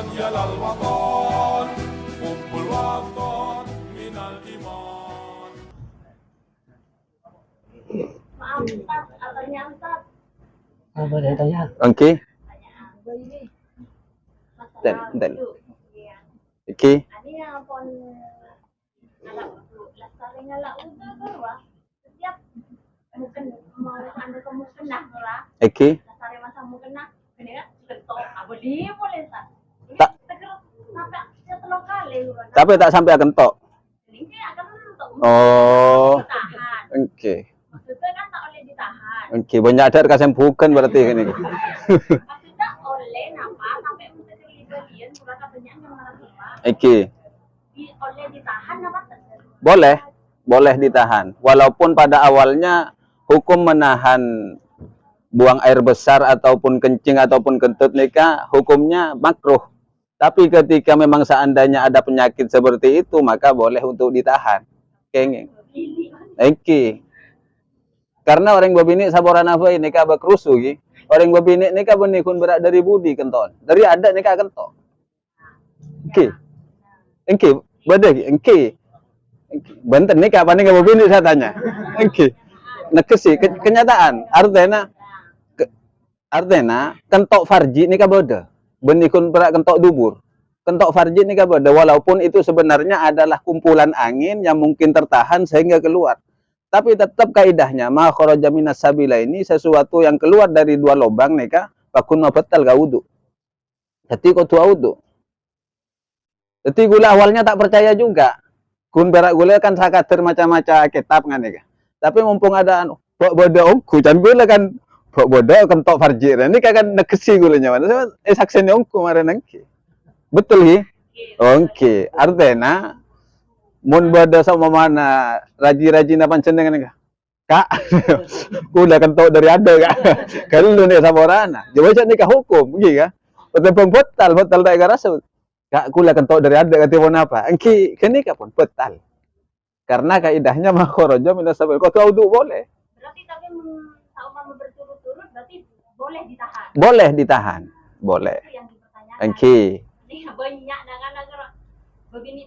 وطن يا للوطن حب الوطن من الإيمان. Maaf Ustaz, pertanyaan Ustaz. Boleh tanya? Okey. Begini. Dan. Iya. Okey. Ini yang pun anak lestari ngalak udah berwa. Setiap mungkin mau anda mungkin nah ora. Okey. Lestari masa mungkin nah. Ini kan ketok. Apa dia boleh Ustaz? Tak. Sampai setelah kali. Tapi tak sampai kentok. Ini akan untuk. Oh. Tahan. Okey. Maksudnya kan tak boleh ditahan. Okey, banyak ada kesembuhan berarti ini. Maksudnya oleh napa sampai mungkin kelibat surat katanya yang marah. Okey. Oleh ditahan apa? Boleh ditahan. Walaupun pada awalnya hukum menahan buang air besar ataupun kencing ataupun kentut nikah hukumnya makruh. Tapi ketika memang seandainya ada penyakit seperti itu maka boleh untuk ditahan. Okey. Karena orang babini saboran apa ini nikah bakrusu gi. Orang babini nikah benikun berat dari budi kenton. Dari ada nikah kenton. Okey. Okey, badai okey. Banten nikah apa nikah babini saya tanya. Okey. Nekesi kenyataan artena kentok farji nikah beda. Benikun berat kentok dubur. Kentok farji nikah beda walaupun itu sebenarnya adalah kumpulan angin yang mungkin tertahan sehingga keluar. Tapi tetap kaidahnya ma kharaja minas sabila ini sesuatu yang keluar dari dua lubang nikah bakun batal ka wudu. Jadi kau tua wudu. Jadi gula awalnya tak percaya juga. Kun berak gula kan sakader macam-macam kitab kan nikah. Tapi mumpung ada bok bodo ongku dan gula kan bok bodo kentok farji. Ini kan negesi gulanya mana. Saksene ongku mare nangki. Betul hi? Oke, artinya mun bada sama mana raji-raji napan cendengan enggak kak kuda kentok dari ada kak kalau nih saborana coba cak nikah hukum gitu kan betul tak rasa kak kuda kentok dari ada kata pun apa engki kenikah pun betal karena kaidahnya makharaja minas sabil kau tahu boleh berarti tapi mau berturut-turut berarti boleh ditahan boleh itu yang dipertanyakan engki ini banyak dengan begini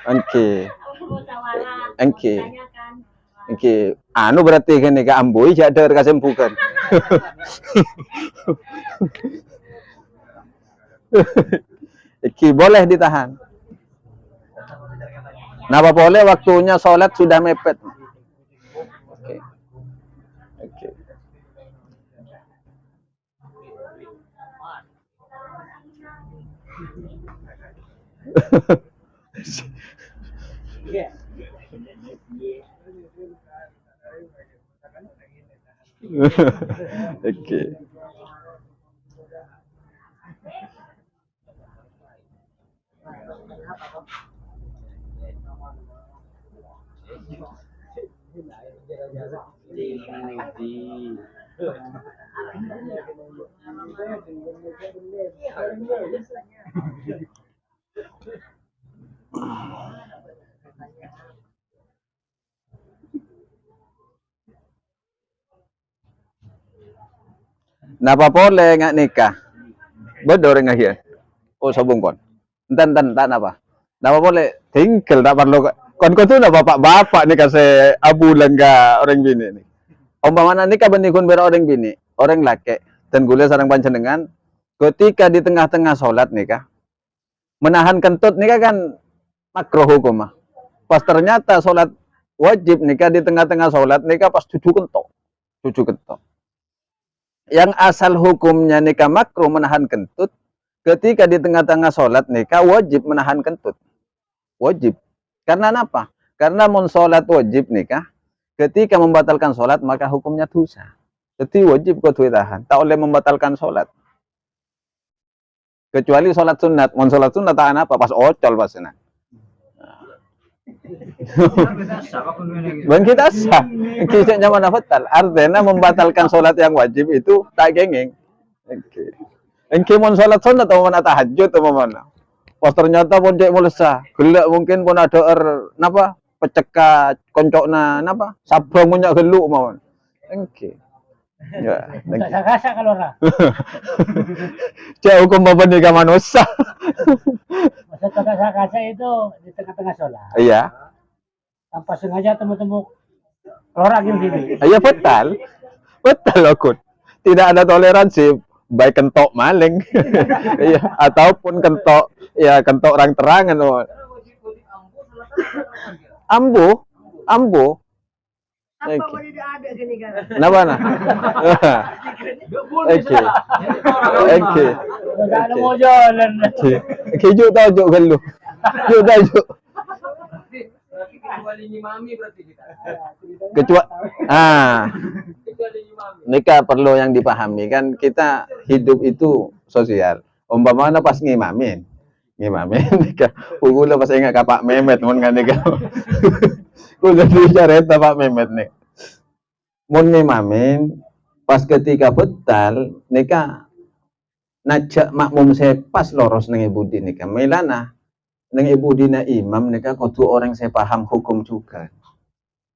engki musyawarah engki ditanyakan Oke, anu berarti kan nikah amboi ada kesembuhan. Iki boleh ditahan. Napa boleh waktunya sholat sudah mepet. Oke. Oke. Oke. Napa boleh nggak nikah? Bedo orang ngahir. Oh sabung kon. Enten napa? Napa boleh tinggal tak perlu kon tuh napa bapak nih kasih abu lengga orang bini nih. Umpamanya nikah benikun bera orang bini, orang laki dan gula sarang panjenengan ketika di tengah-tengah sholat nikah menahan kentut nikah kan makruh hukum mah. Pas ternyata sholat wajib nikah di tengah-tengah sholat nikah pas cucu kentok. Yang asal hukumnya nikah makruh menahan kentut, ketika di tengah-tengah sholat nikah wajib menahan kentut. Wajib. Karena apa? Karena mun sholat wajib nikah, ketika membatalkan sholat maka hukumnya dosa. Jadi wajib kau tahan. Tak oleh membatalkan sholat. Kecuali sholat sunat. Mun sholat sunat tahan apa? Pas ocol pas sunat. Bang kita sah, kisahnya mana batal. Artinya membatalkan sholat yang wajib itu tak gengeng. Engke mon sholat sunat atau mana tahajud atau mana. Pas ternyata pun cek mulsa, gelak mungkin pun ada napa pecekat koncokna napa sabang punya geluk mawon. Engke. Ya, Tak sakasa kalau orang. cak hukum apa nikah manusia. Masa tak sakasa itu di tengah-tengah sholat. Iya, Tanpa sengaja temu-temu orang yang gini. iya betul. Betul Okut. Tidak ada toleransi baik kentok maling. Iya, ataupun kentok ya kentok orang terangan. Ambo, ambo. Apa Oke. boleh ada gini kan? Kenapa nah? Oke. Oke. Tak ada mau jalan. Oke. Kejuk tau juk kan lu. Juk dah juk. Kecuali nikah perlu yang dipahami kan kita hidup itu sosial. Umpamanya pas ngimamin nikah. Gula pas ingat Pak Mehmet mun kan nikah. Udah dicarita Pak Mehmet nih. Mun ngimamin pas ketika betal nikah najak makmum saya pas loros nang ibu di nikah. Melana nang ibu dina imam nikah kudu orang saya paham hukum juga.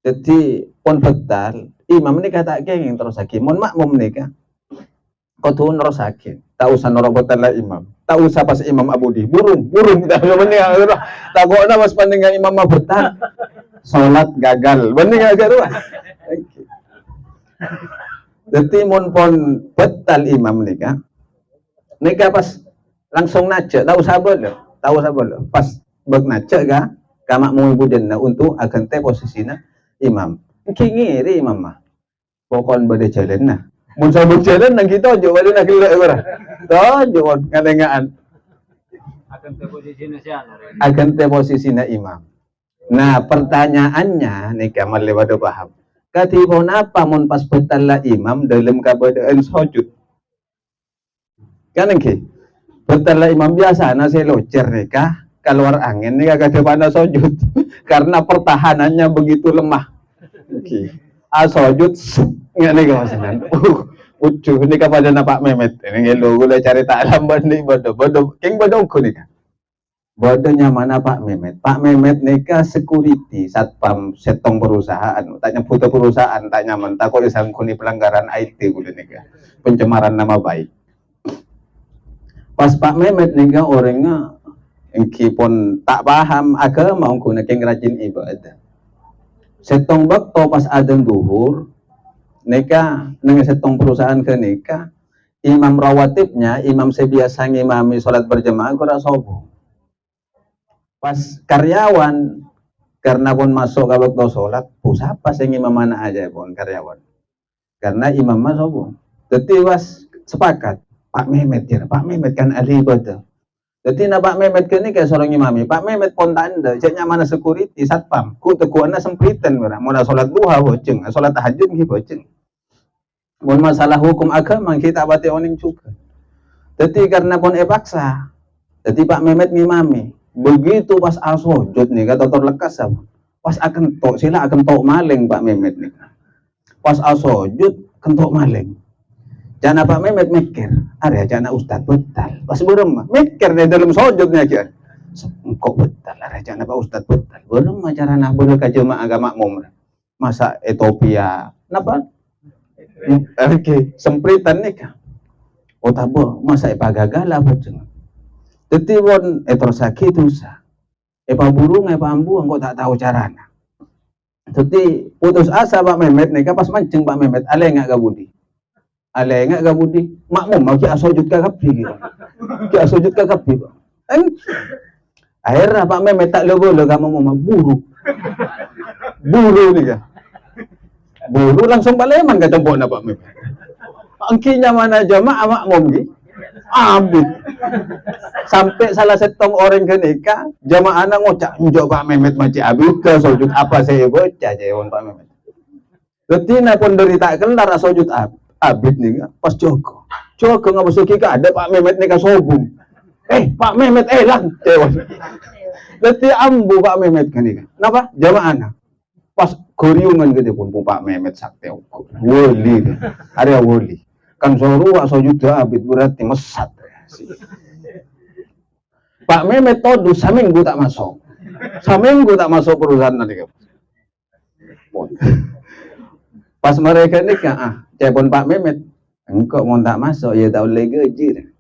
Jadi pun betal imam nikah tak kenging terus lagi. Mun makmum nikah kudu terus lagi. Tak usah noro betal lah imam. Tak usah pas imam abudi. Burung tak menikah. Tak kok na mas pandingan imam betal. Salat gagal. Bener gak ruah. Jadi mun pon betal imam nikah pas langsung najak tahu sabar lo pas bag najak ka makmum ibu denna untuk akan te posisinya imam ngiri imam mah pokon bade jalan nah mun sabuk jalan nang kita ojo bade nak lek ora to ojo ngadengaan akan te posisinya imam. Nah pertanyaannya nikah malewado paham katipun apa mun pas betal la imam dalam kabadaan sujud kan nggih betal la imam biasa nasi locer nikah keluar angin nikah kada pada sujud karena pertahanannya begitu lemah. Oke. Sujud ngene iki masalan. Ucuh nikah pada Pak Mehmet ini lho gula cari tak lamban nih bodo king bodo nikah. Bodohnya mana Pak Mehmet? Pak Mehmet nikah security satpam setong perusahaan. Tanya foto perusahaan, tak nyaman. Tak kok disangkuni pelanggaran IT gula nikah. Pencemaran nama baik. Pas Pak Mehmet nikah orangnya pun tak paham agama ungkuna keng rajin ibadah. Setong bakto pas adzan duhur nikah nang setong perusahaan ke nikah imam rawatibnya imam sebiasa ngimami salat berjamaah ora sobo. Pas karyawan karena pun masuk ke waktu sholat siapa sing imam mana aja pun karyawan karena imam masuk jadi was sepakat Pak Mehmet ya Pak Mehmet kan ahli ibadah jadi na Pak Mehmet kini kayak seorang imami Pak Mehmet pun tanda ceknya mana security satpam ku tekuannya sempitan mau sholat duha boceng sholat tahajud gitu boceng pun masalah hukum agama kita bati oning juga jadi karena pun paksa jadi Pak Mehmet ngimami begitu pas asojud nih kata terlekas sama pas akan tok sila akan tok maling Pak Mehmet nih pas asojud kentok maling jana Pak Mehmet mikir ada jana Ustadz betal pas burung mikir di dalam sojudnya aja kok betal ada jana Pak Ustadz betal burung cara nak boleh kajema agama makmum masa Ethiopia napa oke sempritan nih kan oh tabo masa ipagagala boceng jadi pun terus sakit usah burung ambu engkau tak tahu caranya jadi putus asa Pak Mehmet nikah pas mancing Pak Mehmet ale enggak gabudi makmum mau ki asojud kakapi gitu ki asojud kakapi akhirnya Pak Mehmet tak boleh kamu mau buru nih buru langsung Paleman ka tempona Pak Mehmet angkinya mana jamaah makmum gitu abid sampai salah setong orang ke nikah jamaah anak ngocak njok Pak Mehmet maci abid ke sujud apa saya bocah jewon Pak Mehmet ketina pun derita kelar sujud abid nih pas Joko nggak masuk kika ada Pak Mehmet nikah sobung Pak Mehmet lang jewon jadi ambu Pak Mehmet kan nikah kenapa jamaah anak pas goriungan gede pun Pak Mehmet sakti woli ada woli kan sorua sujud abid berarti mesat Pak Mehmet todu saminggu tak masuk perusahaan nanti Pas mereka nikah, cepon Pak Mehmet, engkau mau tak masuk, ya tak boleh gaji.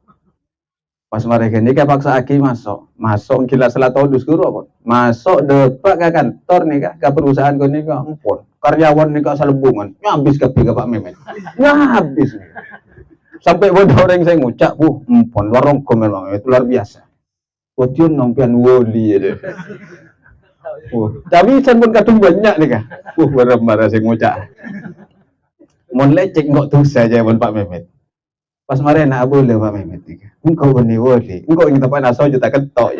Pas mereka nikah paksa Aki masuk kila salah todus guru apa? Masuk depak ke kantor nikah, ke perusahaan kau nikah, ampun. Karyawan nikah selebungan, habis ke Pak Mehmet, habis. Sampai bodoh orang saya ngucap, ampun, warung kau memang itu luar biasa. Kotiun nompian woli ya. Tapi sen pun kadung banyak nih kah? Marah saya ngucap. Mon lecek nggak tuh saja pun Pak Mehmet. Pas mare nak boleh Pak Mehmet nih. Engkau beni woli, engkau ingin tempat naso juta ketok.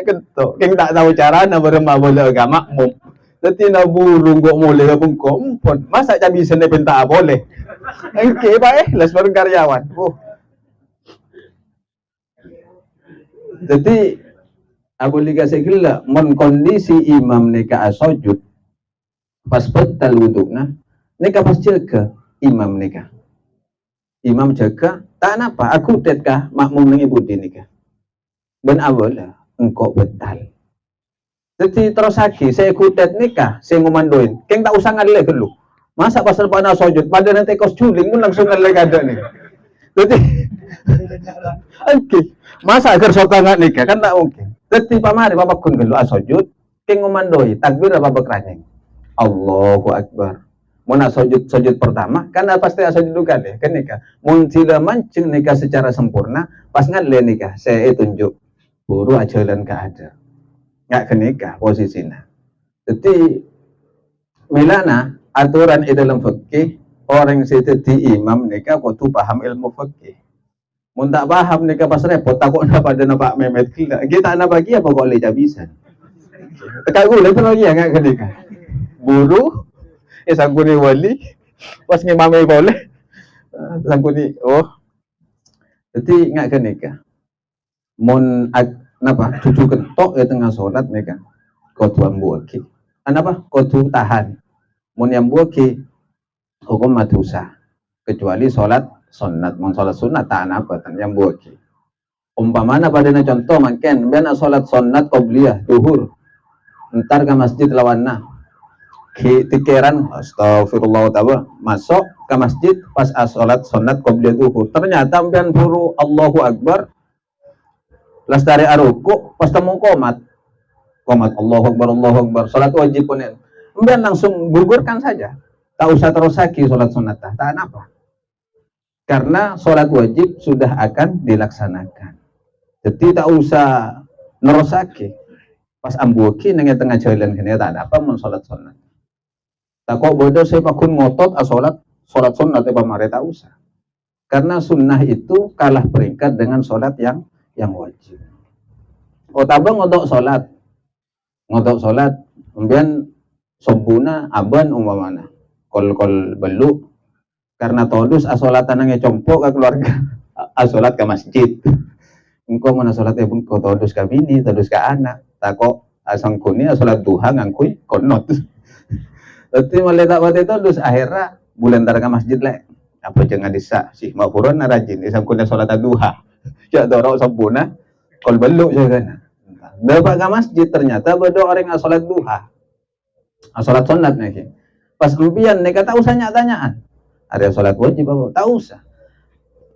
Ketok, keng tak tahu cara nak beremah boleh agak makmum. Tapi nak burung kok boleh gabung kompon. Masa tak bisa nih pinta boleh. Engke Pak les baru karyawan. Jadi aku dikasih gila, mon kondisi imam nikah asojud pas betal wudukna, nikah pas jaga imam nikah. Imam jaga, tak apa, aku tetkah makmum nang ibu di nikah. Dan awalnya engkau betal. Jadi terus lagi saya kutet nikah, saya ngumandoin, keng tak usah ngalih dulu. Masa pas lepas asojud, pada nanti kos juling pun langsung ngalih ada nih. Jadi, oke. Masa agar soka nggak nikah kan tak mungkin. Jadi pamari bapak kun gelu asojud, keng ngomandoi takbir apa bekranyeng. Allahu Akbar. Mun sujud pertama kan pasti asojud juga deh kan nikah. Mun sila mancing nikah secara sempurna, pas ngadle nikah saya tunjuk buru ajalan ke ada. Nggak ke nikah posisinya. Jadi milana aturan di dalam fikih orang yang imam nikah kudu paham ilmu fikih. Mun tak paham nikah pas repot takut napa ada Pak Mehmet gila. Kita anak bagi apa kok leca bisa. Tekak gue itu lagi ya nggak nikah. Buru, sangkuni wali, pas ngimami boleh, sangkuni jadi nggak nikah. Mun napa cucu kentok ya tengah sholat nikah. Kau tuan buaki, apa? Kau tu tahan. Mun yang buaki hukum madusa kecuali sholat sunat, mun sholat sunat tak apa tan yang buaki. Umpamana pada contoh mungkin biar sholat sunat qobliyah duhur, ntar ke masjid lawanna, tikiran astagfirullah ta'ala masuk ke masjid pas sholat sunat qobliyah duhur, ternyata biar buru Allahu Akbar, las dari aruku pas temu komat Allahu Akbar, sholat wajib pun biar langsung gugurkan saja. Tak usah terus lagi sholat sunat, tak apa. Karena sholat wajib sudah akan dilaksanakan. Jadi tak usah terus lagi. Pas ambuki nengnya tengah jalan kini tak ada apa mun sholat sunat. Tak kok bodoh saya pakun ngotot sholat sunat apa mare tak usah. Karena sunnah itu kalah peringkat dengan sholat yang wajib. Tabang ngotot sholat, kemudian sobuna aban umpamana. Kol beluk karena todus asolatan nangnya compok ke keluarga asolat ke masjid engkau mana solat pun kau todus ke bini todus ke anak tak kok asang kuni asolat duha ngangkui konot tapi mulai tak waktu todus akhirnya bulan tar ke masjid lek apa jangan disa sih mau purun rajin asang kuni solat duha ya dorong sempurna kol beluk juga dapat ke masjid ternyata berdoa orang asolat duha asolat sunat nih. Pas empian nih kata usah nyatanyaan. Ada sholat wajib apa? Tak usah.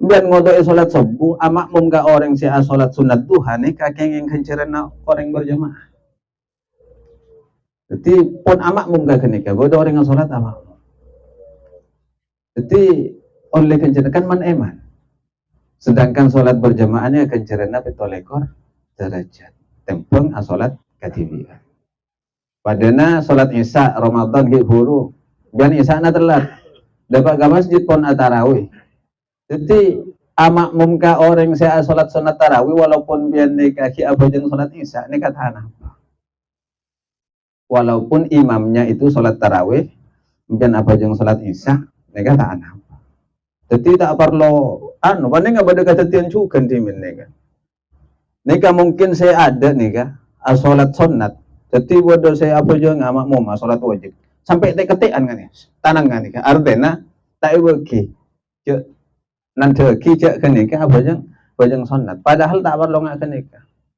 Biar ngodoi sholat subuh, makmum ka orang si sholat sunat duha nih kakek yang kencerana orang berjamaah. Jadi pun makmum ka kenika, bodoh orang yang sholat makmum. Jadi oleh kencerana kan man eman. Sedangkan sholat berjamaahnya kencerana betolekor derajat. Tempeng sholat katibiyah. Padahal sholat isya Ramadan ke huru, biar isya na telat, dapat ke masjid pun tarawih. Jadi makmum ka orang saya sholat sunat tarawih walaupun biar nikah apa jeng sholat isya ini kata apa? Walaupun imamnya itu sholat tarawih, biar apa jeng sholat isya ini kata apa? Jadi tak perlu mana nggak pada ketetian juga di mana? Nikah mungkin saya ada nikah sholat sunat. Jadi bodoh saya apa juga nggak makmum sholat wajib sampai ketekan kan ya tanang kan ya artinya tak wajib nanti kijak kan ya apa aja sunat padahal tak perlu nggak kan ya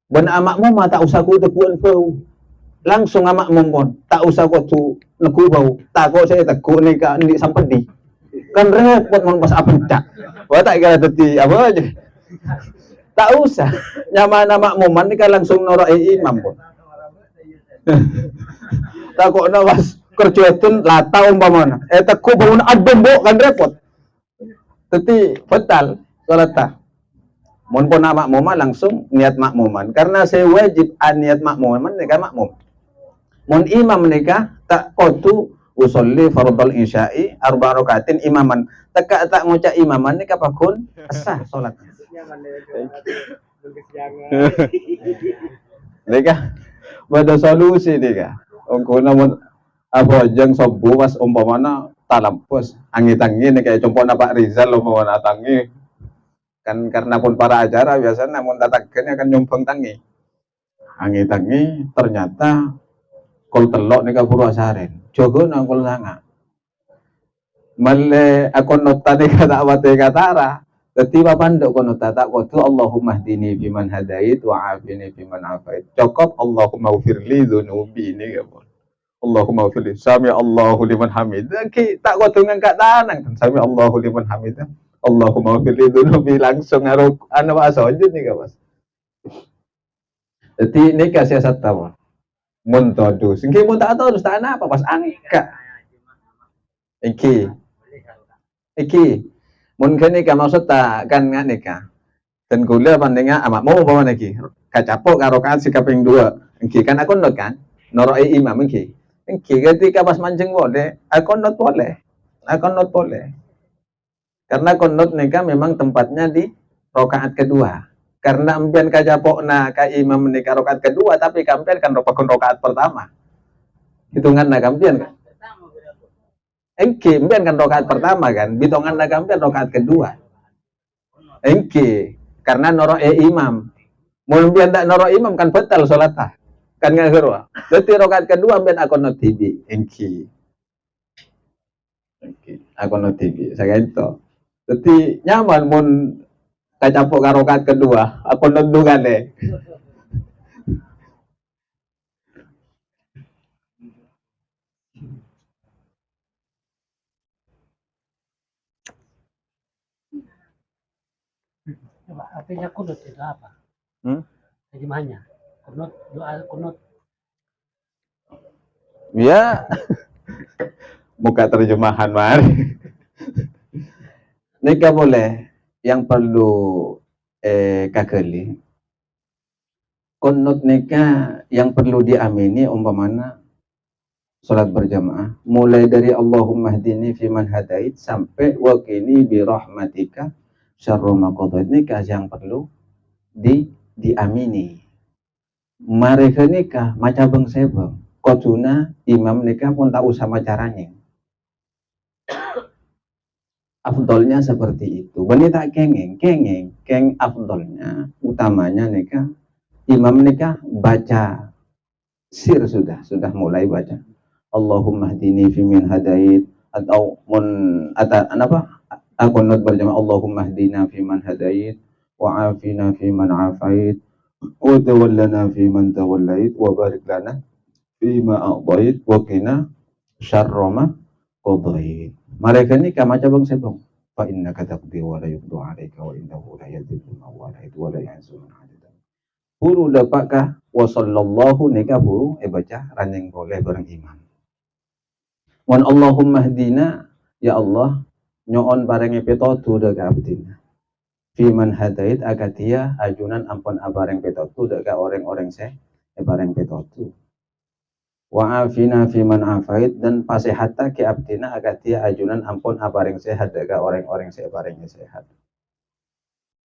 benar makmum tak usah ku tekuan bau langsung makmum pun tak usah ku bau. Takut saya takut nih kak di sampedi. Kan repot mau pas apa tak. Wah tak kira tadi apa aja. Tak usah. Nyaman makmuman nih kan langsung norok imam pun. Takut nawas kerja itu lata umpamana. Takut bangun adem bo kan repot. Tapi fatal salat tak. Mun pun makmuman langsung niat makmuman karena saya wajib niat makmuman nih kan makmum. Mun imam nikah tak qatu usolli fardhal isya'i arba rakaatin imaman. Tak ngucap imaman nikah pakun sah salat. Nikah ada solusi nikah. Ongko namun apa jeng sobu pas umpamana talampus angin-angin kayak contohnya Pak Rizal umpamana tangi kan karena pun para acara biasanya namun tatakannya akan nyumbang tangi angin-angin ternyata kol telok nih kapuru asaren jogo nang kol sanga male akon nota nih kata awate katara dadi papandok kono tak kudu Allahumma hdini biman hadait wa afini biman afait cukup Allahumma ufirli dzunubi ini kapun Allahumma ufirli sami Allahu liman hamid tak kudu ngangkat tangan sami Allahu liman hamid Allahumma ufirli dzunubi langsung ngaruh anu asojud nih kawas jadi ini kasih siasat tawa mun todo sing mun tak tahu tak apa pas angka iki mun kene ka maksud tak kan nikah dan kula pandinga amakmu apa iki kacapok karo kan si kaping 2 iki kan aku not kan noroi imam iki ketika pas mancing boleh aku not boleh karena konot nikah memang tempatnya di rokaat kedua karena ambian kajapokna ka imam nikah rokaat kedua tapi kampian kan rokaat pertama hitungan na kampian kan ambian kan rokaat pertama kan hitungan na kampian rokaat kedua karena noro imam mau ambian tak noro imam kan batal sholatah kan nggak gerwa jadi rokaat kedua ambian akonot tibi akonot tibi saya itu jadi nyaman mun kacapok karo rokaat kedua aku nendungan deh Coba artinya kunut itu apa? Terjemahannya kunut, doa kunut. Ya muka terjemahan mari nikah boleh yang perlu kakeli kunut nikah yang perlu diamini umpamana salat berjamaah mulai dari Allahumma hdini fiman hadait sampai wa qini bi rahmatika syarra ma qadait nikah yang perlu diamini mereka nikah maca bang sebang kotuna imam nikah pun tak usah macaranya afdolnya seperti itu. Benih tak keng afdolnya, utamanya nikah, imam nikah baca sir sudah mulai baca. Allahumma hdini fimin hadait atau aku not berjamaah Allahumma hdina fiman hadait wa afina fiman afait wa tawallana fiman tawallait wa barik lana fima a'dait wa qina syarra ma qadait. Mereka ini kama cabang sebong fa innaka taqdi wa la yuqdu 'alaika wa innahu la yadhillu man walait wa la ya'zu man 'adada. Buru dapatkah wa sallallahu nikah buru baca ranjing boleh bareng imam. Wan Allahumma hdina ya Allah nyoon bareng petotu daga abdina. Fi man hadait akatia ajunan ampun abareng petotu daga orang-orang bareng petotu. Wa afina fiman afait dan pasehata ke abdina agatia ajunan ampun abareng sehat daga orang-orang sebareng sehat.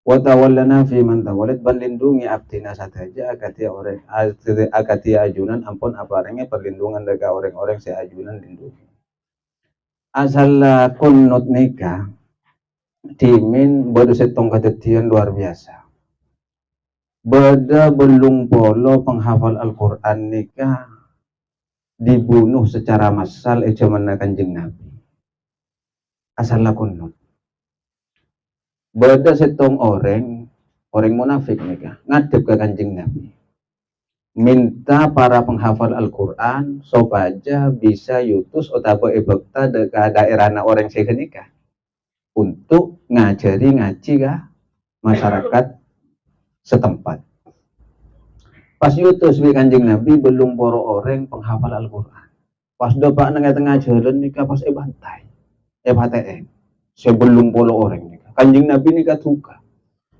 Wa tawallana fiman tawalit ban lindungi abdina sataja agatia orang agatia ajunan ampun abarengnya perlindungan daga orang-orang seajunan lindungi. Asal kunut nikah dimin bodo setong kadetian luar biasa. Beda belum polo penghafal Al-Quran nikah dibunuh secara massal zaman Kanjeng Nabi. Asal kunut. Beda setong orang munafik nikah ngadep ke Kanjeng Nabi. minta para penghafal Al-Quran supaya bisa yutus atau ebekta ke daerah orang sekenika untuk ngajari ngaji ke masyarakat setempat. Pas yutus bi Kanjeng Nabi belum poro orang penghafal Al-Quran. Pas dopak tengah-tengah jalan nikah pas bantai, HTM. Sebelum polo orang nikah. Kanjeng Nabi nikah tuka.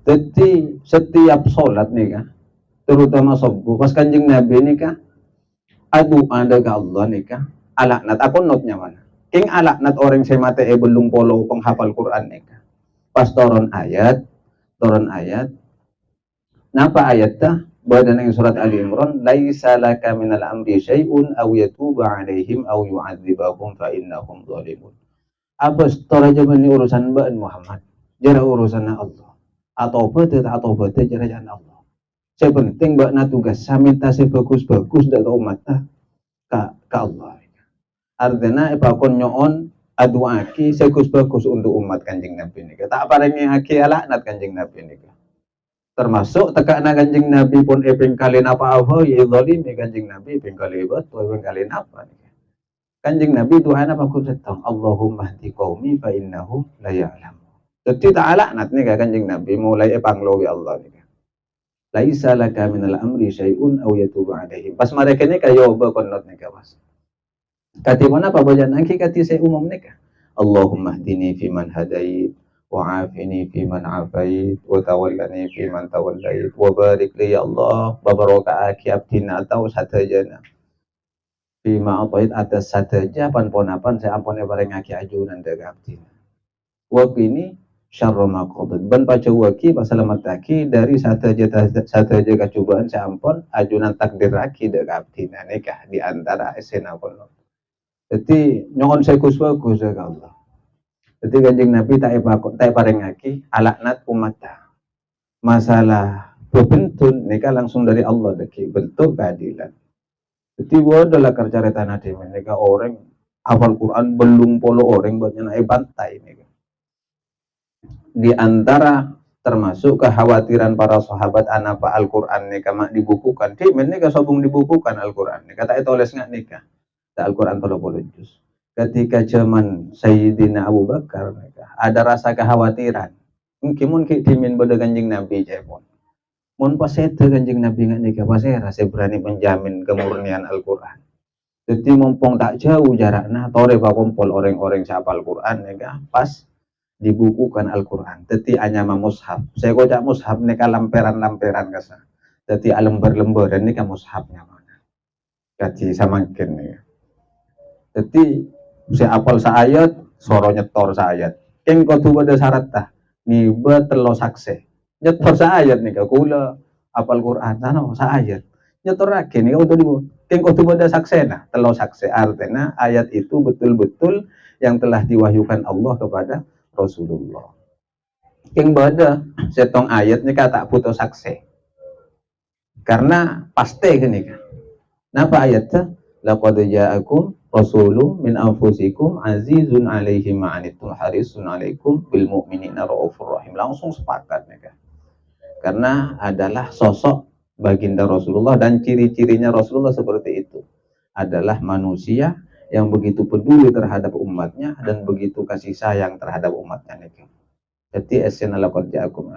Jadi setiap sholat nikah, terutama subuh, pas Kanjeng Nabi nikah, adu ada ke Allah nikah, alaknat aku notnya mana? King alaknat orang semate belum polo penghafal Quran nikah. Pas turun ayat, napa ayatnya? Badan yang surat Ali Imran, laisa laka minal amri syai'un aw yatuba 'alaihim aw yu'adzibahum fa innahum zalimun. Apa setora zaman ini urusan Mbak Muhammad? Jara urusan Allah. Atau bete jara jangan Allah. Saya penting Mbak na tugas minta sebagus-bagus dari umat ke Allah. Artinya ipakon nyoon adu aki sebagus-bagus untuk umat Kanjeng Nabi ini. Tak parengi aki alaknat Kanjeng Nabi ini. Termasuk tekakna Kanjeng Nabi pun eping kalin apa-apa ya zalimi Kanjeng Nabi eping kali betul eping kalin apa Kanjeng Nabi doanya apa kusetong Allahumma hdi qaumi fa innahum la ya'lamun. Jadi tak alaknat nih Kanjeng Nabi mulai epanglowi Allah nih. Laisa laka minal amri syai'un aw yatuba 'alaihim. Pas mereka ini kayo ba konot nih Mas. Kati mana apa bajan angki kati saya umum nih. Allahumma hdini fi man hadait wa'afini fi man afait wa tawallani fi man tawallait wa barik li ya Allah babaraka aki abdina atau satajana bima atait atas sataja pan-ponapan saya ampun bareng aki ajunan daga abdina wa kini syarra ma qadat ban paca waki pasalamat taki dari sataja kacubaan saya ampun ajunan takdir aki daga abdina nikah di antara esena kono. Jadi nyon saya kuswa Allah. Jadi Kanjeng Nabi tak parengaki alaknat umatnya. Masalah bebentun nikah langsung dari Allah deki bentuk keadilan. Jadi adalah kerja tanah demen nikah orang hafal Quran belum polo orang banyak naik bantai nikah. Di antara termasuk kekhawatiran para sahabat anapa Al-Quran nikah mak dibukukan. Demen nikah sobung dibukukan Al-Quran. Nikah tak itu nikah nikah. Tak Al-Quran polo juz. Ketika zaman Sayyidina Abu Bakar ada rasa kekhawatiran mungkin dimin pada Kanjeng Nabi jepon mun pasete Kanjeng Nabi nggak nikah pasera saya berani menjamin kemurnian Al-Quran jadi mumpung tak jauh jaraknya tore kumpul orang-orang siapa Al-Quran nikah pas dibukukan Al-Quran jadi hanya mushaf saya kocak mushaf nikah lamperan kasa jadi lembar-lembaran nikah mushafnya mana gaji samakin nih jadi saya apal saayat, soro nyetor saayat. Keng kudu pada syarat tah, niba telo sakse. Nyetor saayat nih kula apal Quran sana saayat. Nyetor lagi nih untuk dibu. Keng kudu pada sakse nah, telo sakse artinya ayat itu betul-betul yang telah diwahyukan Allah kepada Rasulullah. Keng bada setong ayat nih kata butuh sakse. Karena pasti gini kan. Napa ayatnya? Laqad ja'akum rasulun min anfusikum azizun alaihi ma'anittum harisun alaikum bil mu'minina raufur rahim. Langsung sepakat mereka. Karena adalah sosok baginda Rasulullah dan ciri-cirinya Rasulullah seperti itu. Adalah manusia yang begitu peduli terhadap umatnya dan begitu kasih sayang terhadap umatnya mereka. Jadi esena laqad ja'akum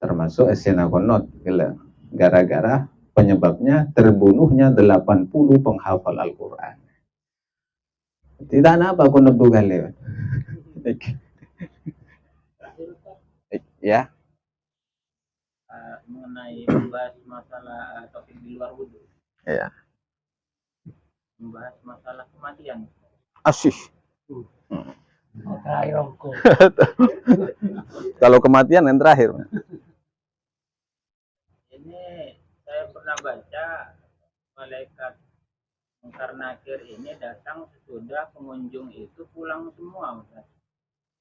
termasuk esena konot gara-gara penyebabnya terbunuhnya 80 penghafal Al-Quran. Tidak apa aku nebdu kali. Ya. Mengenai membahas masalah topik di luar wudhu. Ya. Membahas masalah kematian. Asyik. Kalau kematian yang terakhir. Ini saya pernah baca malaikat mungkar nakir ini datang sesudah pengunjung itu pulang semua.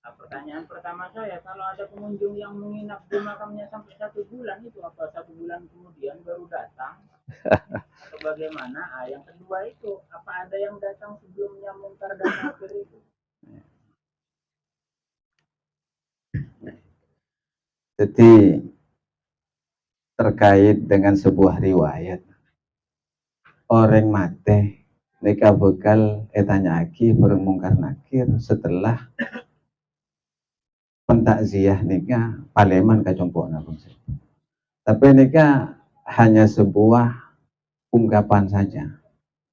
Nah, pertanyaan pertama saya, kalau ada pengunjung yang menginap di makamnya sampai 1 bulan itu apa 1 bulan kemudian baru datang atau bagaimana? Yang kedua itu apa ada yang datang sebelumnya mungkar dan nakir itu? Jadi terkait dengan sebuah riwayat orang mati nika bekal etanya aki bareng mungkar nakir setelah pentakziah nika paleman kacompokna bangsa. Tapi nika hanya sebuah ungkapan saja.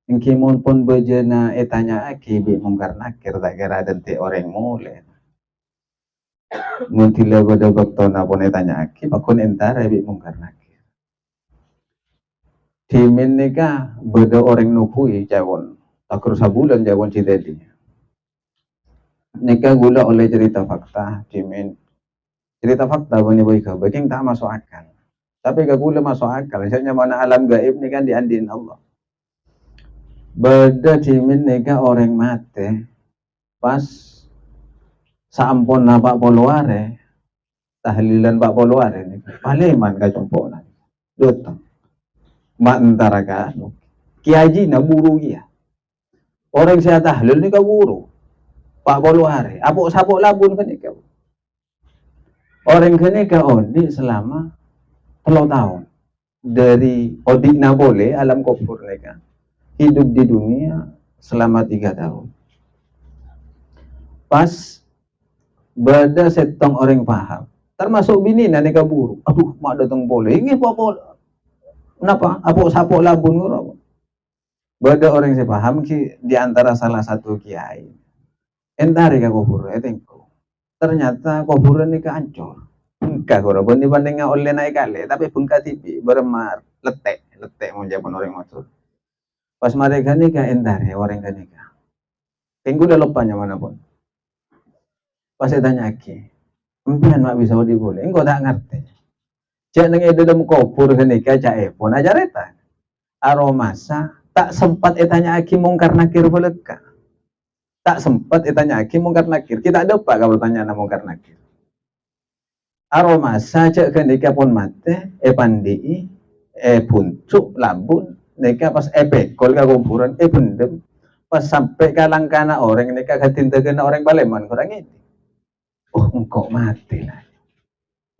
Engkimun pun bejena etanya aki bi mungkar nakir tak kira dente orang mulai. Muntila pada waktu pun etanya aki pakun entara bi mungkar nakir. Timin nika beda orang nukui jawon takur sabulan jawon cidedi. Nika gula oleh cerita fakta timin cerita fakta bani baika baking tak masuk akal. Tapi gula masuk akal. Misalnya mana alam gaib ni kan diandiin Allah. Beda timin nika orang mati pas sampun napak poluare tahlilan pak poluare nika paleman kacompona. Dotong. Mak antara ka kiaji na buru dia. Orang saya tahlil ni ka buru. Pak poluare, apok sapok labun kan ika. Orang kene ka odik selama 3 tahun. Dari odik na boleh alam kufur nika. Hidup di dunia selama 3 tahun. Pas beda setong orang paham. Termasuk bini na nika buru. Aduh, mak datang boleh. Ini apa? Kenapa? Apok sapok labun ngoro. Beda orang saya paham ki di antara salah satu kiai. Entari ka kubur etengko. Ternyata kuburan ni keancur. Bengkak koro bendi banding oleh naik kali, tapi bengkak tipi beremar letek mau jaman orang matur. Pas mereka nikah entari orang kan nikah. Tengku udah lupanya manapun. Pas saya tanya aki, empian mak bisa boleh. Engkau tak ngerti. Cak neng dalam kubur kan nikah cak pun aja reta. Aromasa tak sempat etanya aki mungkar nakir beleka. Tak sempat etanya aki mungkar nakir. Kita ada apa kalau tanya nama mungkar nakir. Aromasa cak kan nikah pun mate pandi puncuk labun nikah pas pekol ka kuburan bendem pas sampai kalangkana orang nikah katinta kena orang Baleman kurang ini. Oh engkau mati lah.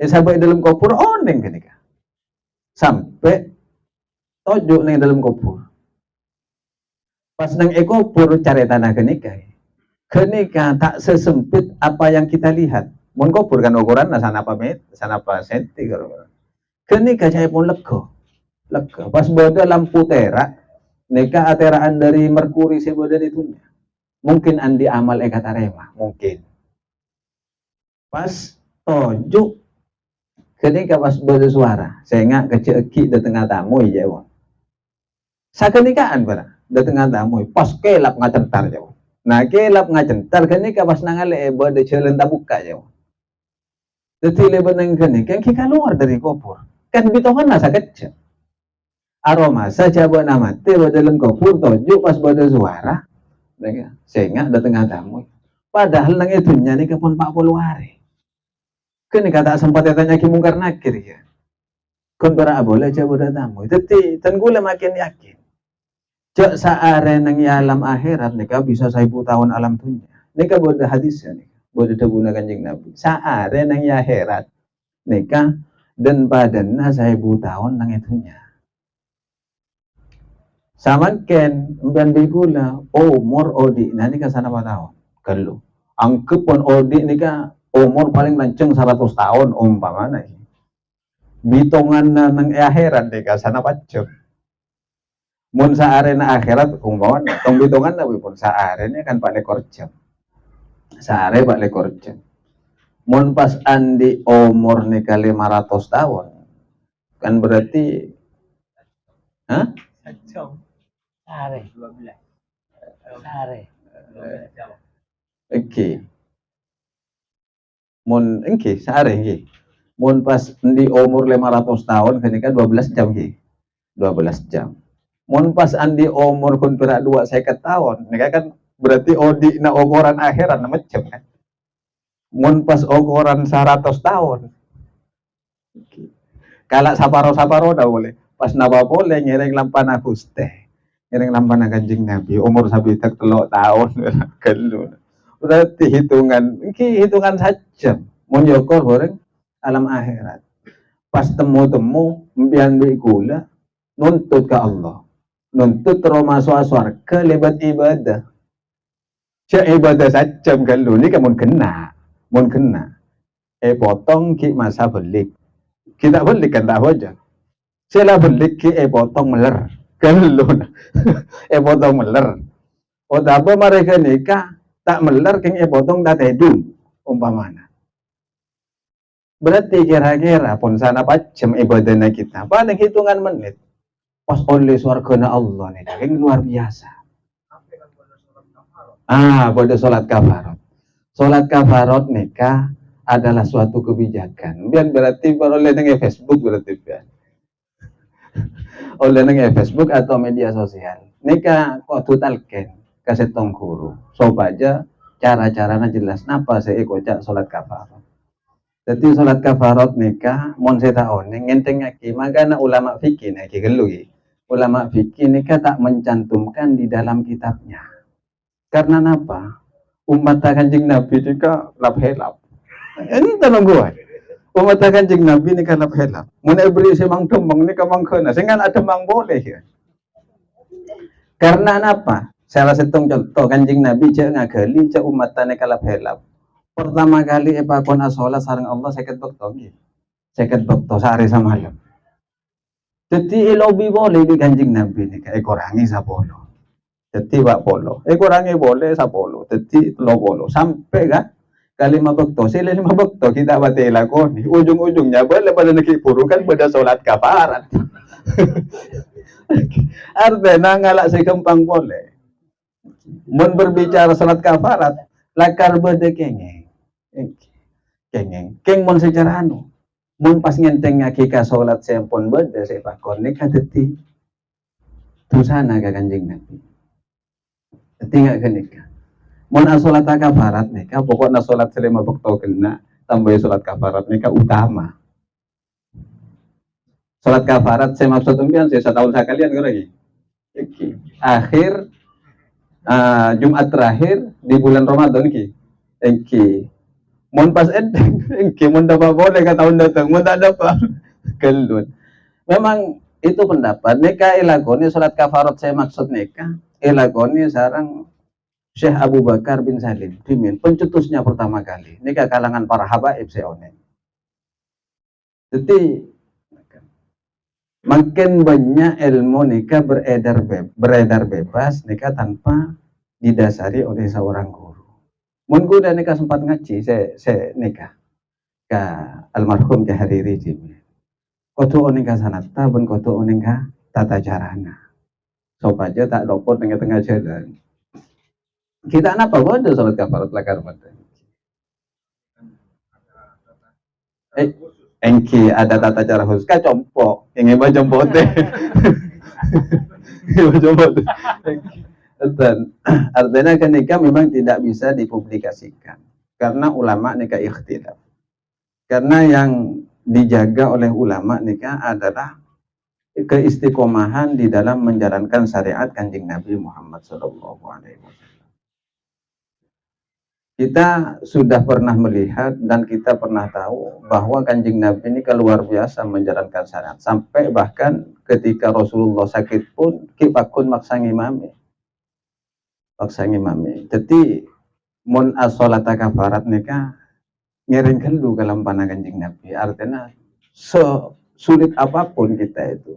Sampai dalam kubur oneng kan nikah. Sampai tojuk neng dalam kubur. Pas neng kubur cari tanah kenikah. Kenikah tak sesempit apa yang kita lihat. Mun kubur kan ukuran sana apa senti kalau. Kenikah saya pun lega. Pas bodoh lampu terak, nikah ateraan dari Merkuri sebodoh itunya. Mungkin andi amal kata remah, mungkin. Pas tojuk ketika pas bodoh suara, saya nggak keceki di tengah tamu ya, sakenikahan bara di tengah tamu, pas kelap ngacentar ya. Nah kelap ngacentar kenika pas nangale bodoh jalan tabuka ya. Jadi lebar neng kenika kita keluar dari kubur, kan bitokan nasa kecil. Aroma saja buat nama teh dalam kubur tojuk pas bodoh suara, saya nggak di tengah tamu. Padahal nang itunya nih kapon 40 hari. Kan kata sempat tanya ki mungkar nakir ya. Kon bara boleh coba tamu. Tapi tan gula makin yakin. Cak saare nang alam akhirat nika bisa 1000 tahun alam dunia. Nika bodoh hadisnya nika. Bodoh debuna Kanjeng Nabi. Saare nang akhirat nika dan badanna 1000 tahun nang itunya. Saman ken mbian bigula umur odi nah nika sana apa tahun. Kalau angkep pun odi nika umur paling lanceng 100 tahun umpamana bitongan nang akhirat deka sana pacem mun saarena akhirat umpamana tong bitongan tapi pun saarenya kan 4 lekor jam saare 4 lekor jam mun pas andi umur nika 500 tahun kan berarti Sare. 12. Sare. Oke. Mun engke sare nggih. Mun pas di umur 500 tahun kenika 12 jam nggih. 12 jam. Mun pas andi umur kun pira 250 tahun, nika kan berarti odi na ukuran akhirat na macam kan. Mun pas ukuran 100 tahun. Kalak saparo-saparo dah boleh. Pas napa boleh ngiring lampana Gusti. Ngiring lampana Kanjeng Nabi umur sabitak 3 tahun kelu. Berarti hitungan saja. Mun yokor goreng alam akhirat. Pas temu-temu mbian bi gula nuntut ke Allah. Nuntut terus masuk surga lebat ibadah. Cak ibadah saja kalau ni kan mun kena. Potong ki masa belik. Kita belik kan tak aja. Sila belik ki potong meler. Kalau potong meler. Oh apa mereka nikah tak meler keng potong dah tedung umpamana. Berarti kira-kira pun sana jam ibadahnya kita paling hitungan menit. Pas oleh surga Allah nih, keng luar biasa. Pada sholat kafarat. Sholat kafarat nikah adalah suatu kebijakan. Biar berarti oleh dengan Facebook berarti ya. Oleh dengan Facebook atau media sosial. Nikah kok tutalken kasih tongkuru. Sobaja cara-caranya jelas. Napa saya ikut sholat kafarat. Jadi sholat kafarat nikah mon seta oneng ngenteng aki magana ulama fikih neki gelui. Ulama fikih nikah tak mencantumkan di dalam kitabnya. Karena apa? Umat Kanjeng Nabi nikah lap helap. Ini tanam gua. Umat Kanjeng Nabi nikah lap helap. Mun beri semang domong nikah mangkena. Sehingga ada mang boleh ya. Karena apa? Salah satu contoh Kanjeng Nabi cek ngagali cek umat nikah lap helap. Pertama kali epakon asola sareng Allah seket bekto nggih. Seket bekto sehari samalam. Jadi lobi boleh di Kanjeng Nabi nikah kurangi 10. Jadi wak polo, kurangi boleh 10. Jadi 30 sampai kan kali 5 bekto, sila 5 bekto kita bati lakoni. Ujung-ujungnya boleh pada nakipurukan pada sholat kafarat. Artinya ngalak si kempang boleh. Mun berbicara sholat kafarat, lakar bede kengeng. Keng mun secara anu. Mun pas ngenteng ngakika sholat sempon bede sepakon nikah deti. Dosana ka Kanjeng Nabi. Tinggal kenikah. Mun sholat kafarat nikah, pokoknya sholat selama bekto kena, tambah sholat kafarat nikah utama. Sholat kafarat saya maksud umpian saya setahun sekalian lagi. Akhir Jumat terakhir di bulan Ramadan ki. Mun pas ending, mun dapat boleh ke tahun datang, mun tak dapat kelut. Memang itu pendapat nikah ilakoni sholat kafarat saya maksud nikah. Elakoni sarang Syekh Abu Bakar bin Salim Dimin, pencetusnya pertama kali nikah kalangan para habaib seone. Jadi makin banyak ilmu nikah beredar bebas nikah tanpa didasari oleh seorang guru. Mun udah nikah sempat ngaji saya nikah ke almarhum Ki Hariri Dimin. Kotu nikah sanata ben kotu nikah tata carana. Sopaja tak lopot tengah-tengah jalan. Kita apa bodoh sholat kafarat lakar mata. Engki ada tata cara khusus. Ka compok, ingin baca compote. Dan artinya kan nikah memang tidak bisa dipublikasikan karena ulama nikah ikhtilaf. Karena yang dijaga oleh ulama nikah adalah keistiqomahan di dalam menjalankan syariat Kanjeng Nabi Muhammad SAW. Kita sudah pernah melihat dan kita pernah tahu bahwa Kanjeng Nabi ini luar biasa menjalankan syariat. Sampai bahkan ketika Rasulullah sakit pun kipakun maksa ngimami. Jadi mun as-sholata kafarat nikah ngiring kendu dalam panah Kanjeng Nabi. Artinya sulit apapun kita itu,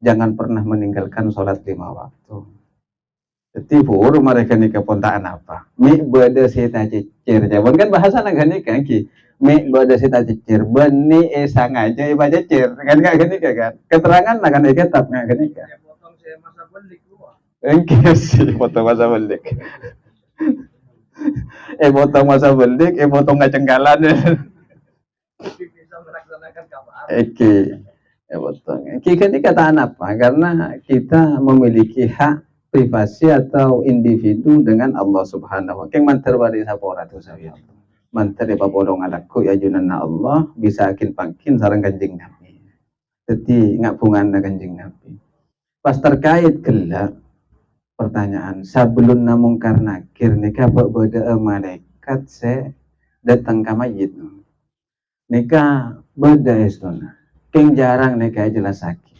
jangan pernah meninggalkan sholat 5 waktu. Jadi baru mereka nikah pontaan apa? Mi beda sita cicir. Jawan kan bahasa naga nikah ki. Mi beda sita cicir. Beni esang aja iba cicir. Kan nggak nikah kan? Keterangan naga nikah tetap nggak nikah. Potong saya masa belik luar. Engkau sih potong masa belik. Potong masa belik. Potong ngacenggalan. Bisa melaksanakan kafarat. Potong. Kita ini kataan apa? Karena kita memiliki hak privasi atau individu dengan Allah Subhanahu wa ta'ala. Keng mantar bari sapora tu saya. Mantar ya papodong alakku ya junanna Allah bisa akin pangkin sarang Kanjeng Nabi. Jadi ngapungan na Kanjeng Nabi. Pas terkait gelak pertanyaan sebelum namung karena nakir nikah beda malaikat se datang ke mayit. Nikah beda istana. King jarang nika jelas sakit.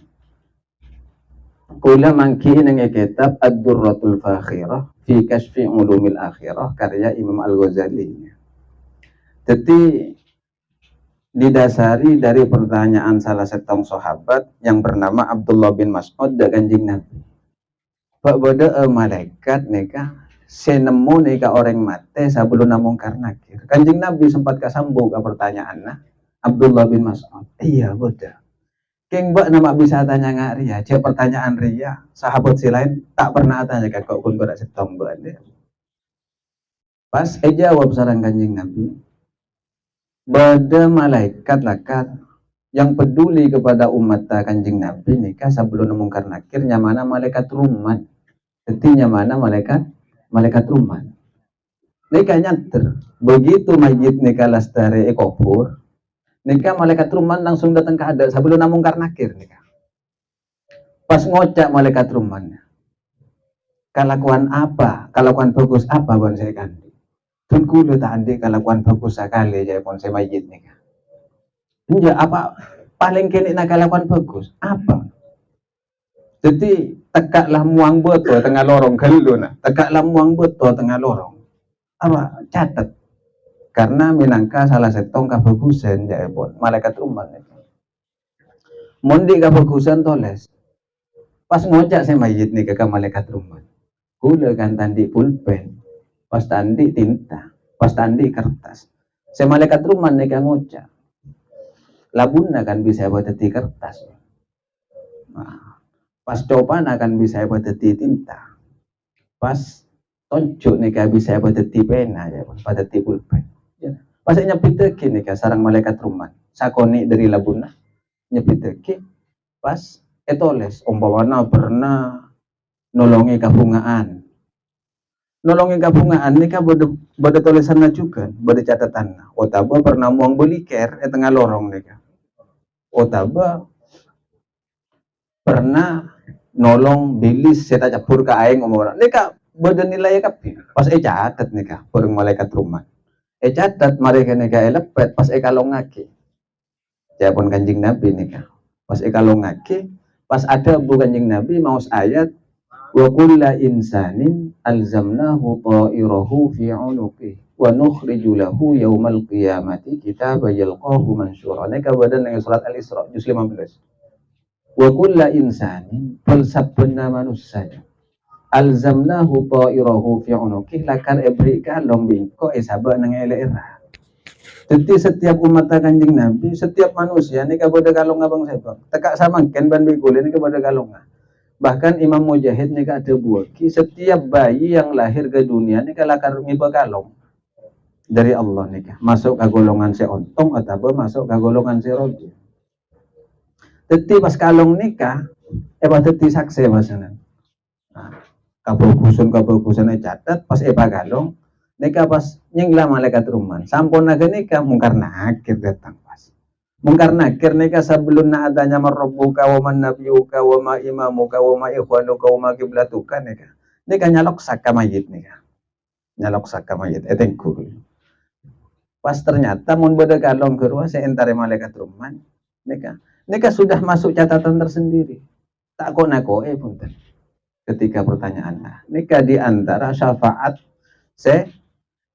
Kula mangki ning kitab Ad-Durratul Fakhirah fi Kashfi Ulumil Akhirah karya Imam Al-Ghazali. Jadi didasari dari pertanyaan salah seorang sahabat yang bernama Abdullah bin Mas'ud da Kanjeng Nabi. Pak bodo malaikat nika senemu nika orang mate sebelum namung karnakir. Kanjeng Nabi sempat kasambung ke pertanyaannya Abdullah bin Mas'ud. Iya bodo. Keng mbak nama bisa tanya nggak Ria? Cek pertanyaan Ria. Sahabat si lain tak pernah tanya kan kok pun berak setong mbak dia. Pas jawab sarang Kanjeng Nabi. Bada malaikat lakat yang peduli kepada umat Kanjeng Nabi nikah sebelum nemungkar nakir nyamana malaikat ruman. Jadi nyamana malaikat ruman. Nikah nyanter. Begitu mayit nikah lastari ekopur. Nikah malaikat ruman langsung datang ke ada sebelum namungkar nakir nikah. Pas ngocak malaikat ruman. Kelakuan apa? Kelakuan bagus apa bang saya kandi? Tunggu lu tak andi kelakuan bagus sekali jadi pun saya mayit nikah. Enggak apa paling kini nak kelakuan bagus apa? Jadi tekaklah muang betul tengah lorong galuna. Tekaklah muang betul tengah lorong. Apa catat? Karena minangka salah setong kabagusan ya pun malaikat ruman itu. Mondi kabagusan toles. Pas ngocak saya mayit nih ke malaikat ruman. Kula kan tandi pulpen, pas tandi tinta, pas tandi kertas. Saya malaikat ruman nih kan ngocak. Labunna kan bisa buat teti kertas. Nah, pas copan akan bisa buat teti tinta. Pas tonjuk nih kan bisa buat teti pena ya, buat teti pulpen. Pas nyepiteki nih kan sarang malaikat ruman. Sakoni dari labunna nyepiteki pas etoles umpamana pernah nolongi kabungaan. Nolongi kabungaan nih kan bada tulisannya juga, bada catatannya. Otaba pernah muang beliker tengah lorong nih kan. Otaba pernah nolong bilis saya capur ke aing umur. Nih kan bada nilai kapi. Pas catat nih kan bareng malaikat ruman. Catat mereka nika lepet pas kalong ngaki. Japon Kanjeng Nabi nika. Pas kalong ngaki, pas ada bu Kanjeng Nabi maus ayat wa kulla insanin alzamnahu ta'irahu fi 'unuqi wa nukhriju lahu yaumal qiyamati kitaban yalqahu mansyura. Nika badan yang surat Al-Isra juz 15. Wa kulla insanin falsabna manusia alzamnahu ta'irahu fi 'unuqih lakan ebrika lombingko esaba nang elera. Jadi setiap umat Kanjeng Nabi, setiap manusia ini kaboda kalong abang sebab. Tekak samangken ban bigul ini kaboda kalong. Bahkan Imam Mujahid ini ada buaki, setiap bayi yang lahir ke dunia ini kalakar ngiba kalong dari Allah nih, masuk ke golongan seontong atau masuk ke golongan seroji. Jadi pas kalong nikah, teti sakse masalah. Kabagusan catat pas kalong nikah pas nyenglah malaikat ruman sampun naga nikah mungkar nakir datang pas mungkar nakir nikah sebelum adanya marabbuka wa man nabiyuka wa ma imamuka wa ma ikhwanuka wa ma qiblatuka nikah nyalok saka mayit nikah nyalok saka mayit etengku pas ternyata mun beda kalong kerua seentare malaikat ruman nikah sudah masuk catatan tersendiri tak kok punten. Ketika pertanyaan nikah di antara syafaat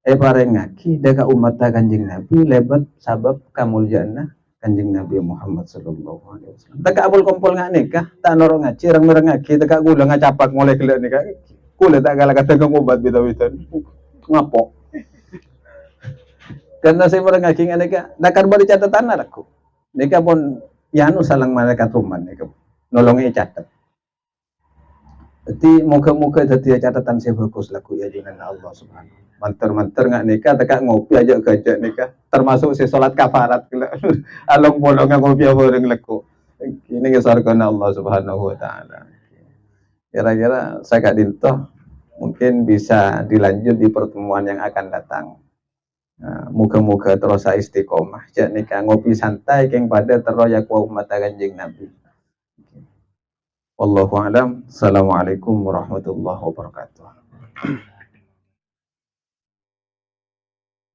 parengaki daga umat Kanjeng Nabi lebat sabab kamulyana Kanjeng Nabi Muhammad sallallahu alaihi wasallam. Taka abul kompol nga nikah ta norong ngaci rang merengaki taka gula ngacapak mulai kele nikah. Kula tak gala kata ubat bitaw-bitaw. Ngapo. Karena saya merengaki nga nikah dakar bali catatan aku. Nikah pun yanu salang malaikat ruman nikah. Nolongi catat. Jadi moga-moga jadi catatan saya bagus lagu ya dengan Allah Subhanahu. Manter-manter nggak nikah, tekak ngopi aja gajak nikah. Termasuk si sholat kafarat, along bolong ngopi bareng lagu. Ini ngesarkan Allah Subhanahu Wa Taala. Kira-kira saya kak Dinto mungkin bisa dilanjut di pertemuan yang akan datang. Moga-moga terus istiqomah. Jak nikah ngopi santai, keng pada teroyak wa umat Kanjeng Nabi. Wallahu a'lam. Assalamualaikum warahmatullahi wabarakatuh.